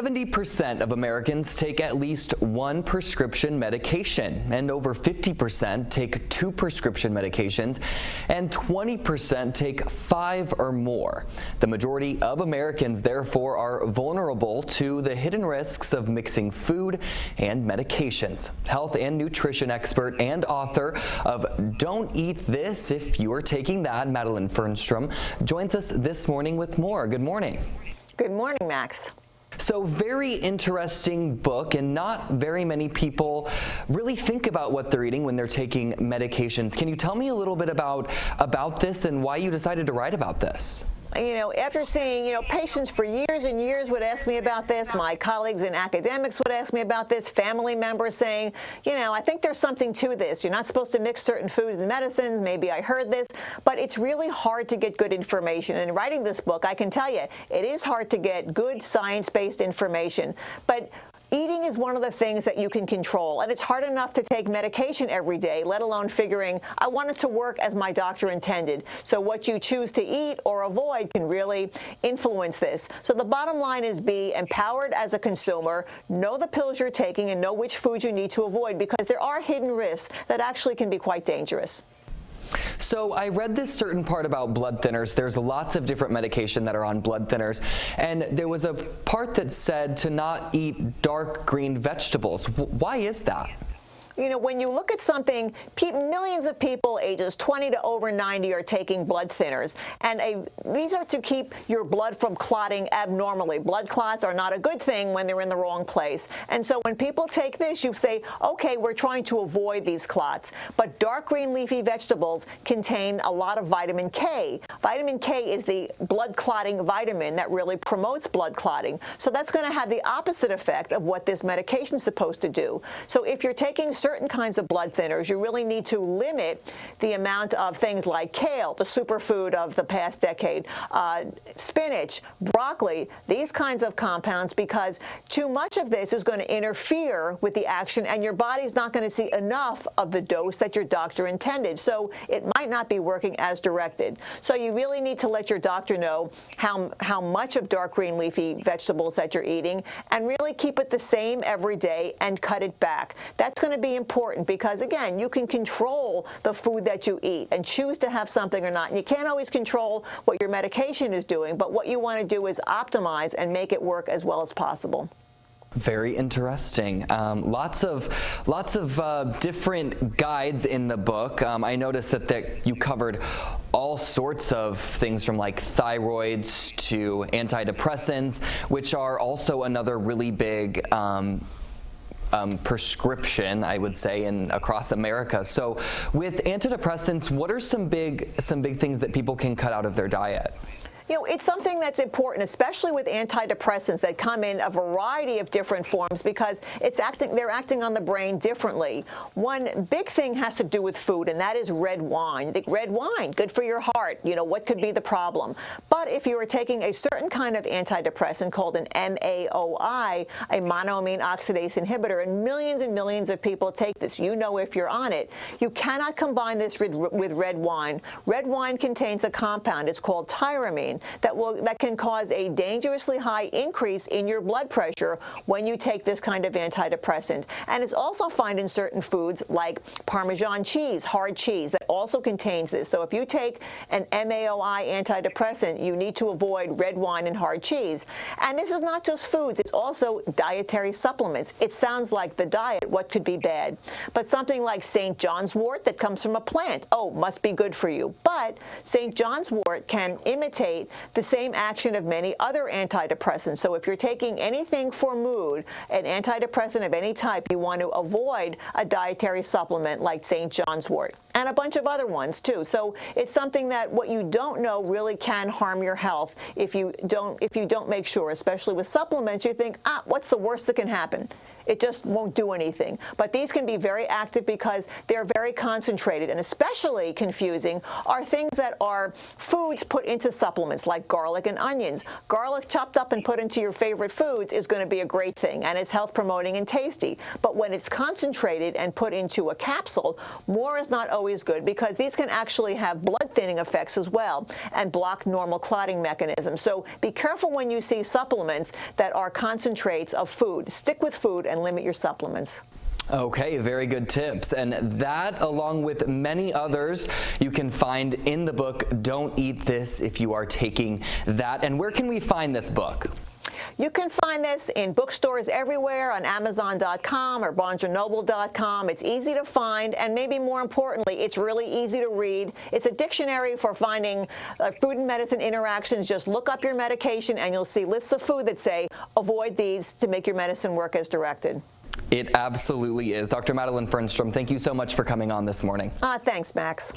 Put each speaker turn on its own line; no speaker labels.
70% of Americans take at least one prescription medication, and over 50% take 2 prescription medications, and 20% take 5 or more. The majority of Americans, therefore, are vulnerable to the hidden risks of mixing food and medications. Health and nutrition expert and author of Don't Eat This If You're Taking That, Madeline Fernstrom, joins us this morning with more. Good morning.
Good morning, Max.
So very interesting book, and not very many people really think about what they're eating when they're taking medications. Can you tell me a little bit about this and why you decided to write about this?
You know, after seeing, patients for years and years would ask me about this, my colleagues in academics would ask me about this, family members saying, I think there's something to this. You're not supposed to mix certain foods and medicines. Maybe I heard this, but it's really hard to get good information. And in writing this book, I can tell you, it is hard to get good science-based information. But eating is one of the things that you can control, and it's hard enough to take medication every day, let alone figuring, I want it to work as my doctor intended. So what you choose to eat or avoid can really influence this. So the bottom line is be empowered as a consumer, know the pills you're taking, and know which foods you need to avoid, because there are hidden risks that actually can be quite dangerous.
So I read this certain part about blood thinners. There's lots of different medication that are on blood thinners, and there was a part that said to not eat dark green vegetables. Why is that?
When you look at something, millions of people ages 20 to over 90 are taking blood thinners, and these are to keep your blood from clotting abnormally. Blood clots are not a good thing when they're in the wrong place. And so when people take this, you say, okay, we're trying to avoid these clots. But dark green leafy vegetables contain a lot of vitamin K. Vitamin K is the blood clotting vitamin that really promotes blood clotting. So that's going to have the opposite effect of what this medication is supposed to do. So if you're taking certain kinds of blood thinners, you really need to limit the amount of things like kale, the superfood of the past decade, spinach, broccoli, these kinds of compounds, because too much of this is going to interfere with the action, and your body's not going to see enough of the dose that your doctor intended. So it might not be working as directed. So you really need to let your doctor know how much of dark green leafy vegetables that you're eating, and really keep it the same every day and cut it back. That's going to be important because, again, you can control the food that you eat and choose to have something or not. And you can't always control what your medication is doing, but what you want to do is optimize and make it work as well as possible.
Very interesting. Lots of different guides in the book. I noticed that you covered all sorts of things from like thyroids to antidepressants, which are also another really big prescription, I would say, across America. So with antidepressants, what are some big things that people can cut out of their diet?
It's something that's important, especially with antidepressants that come in a variety of different forms, because they're acting on the brain differently. One big thing has to do with food, and that is red wine. You think red wine, good for your heart. What could be the problem? But if you are taking a certain kind of antidepressant called an MAOI, a monoamine oxidase inhibitor, and millions of people take this, if you're on it, you cannot combine this with red wine. Red wine contains a compound, it's called tyramine, that can cause a dangerously high increase in your blood pressure when you take this kind of antidepressant. And it's also found in certain foods like Parmesan cheese, hard cheese, that also contains this. So if you take an MAOI antidepressant, you need to avoid red wine and hard cheese. And this is not just foods, it's also dietary supplements. It sounds like the diet, what could be bad? But something like St. John's wort that comes from a plant, must be good for you. But St. John's wort can imitate the same action of many other antidepressants. So if you're taking anything for mood, an antidepressant of any type, you want to avoid a dietary supplement like St. John's wort, and a bunch of other ones too. So it's something that what you don't know really can harm your health if you don't make sure. Especially with supplements, you think, what's the worst that can happen? It just won't do anything. But these can be very active because they're very concentrated, and especially confusing are things that are foods put into supplements like garlic and onions. Garlic chopped up and put into your favorite foods is going to be a great thing, and it's health promoting and tasty. But when it's concentrated and put into a capsule, more is not always good because these can actually have blood thinning effects as well and block normal clotting mechanisms. So be careful when you see supplements that are concentrates of food. Stick with food and limit your supplements.
Okay, very good tips. And that, along with many others, you can find in the book, Don't Eat This, if you are taking that. And where can we find this book?
You can find this in bookstores everywhere, on Amazon.com or BarnesandNoble.com. It's easy to find, and maybe more importantly, it's really easy to read. It's a dictionary for finding food and medicine interactions. Just look up your medication, and you'll see lists of food that say, avoid these to make your medicine work as directed.
It absolutely is. Dr. Madeline Fernstrom, thank you so much for coming on this morning.
Thanks, Max.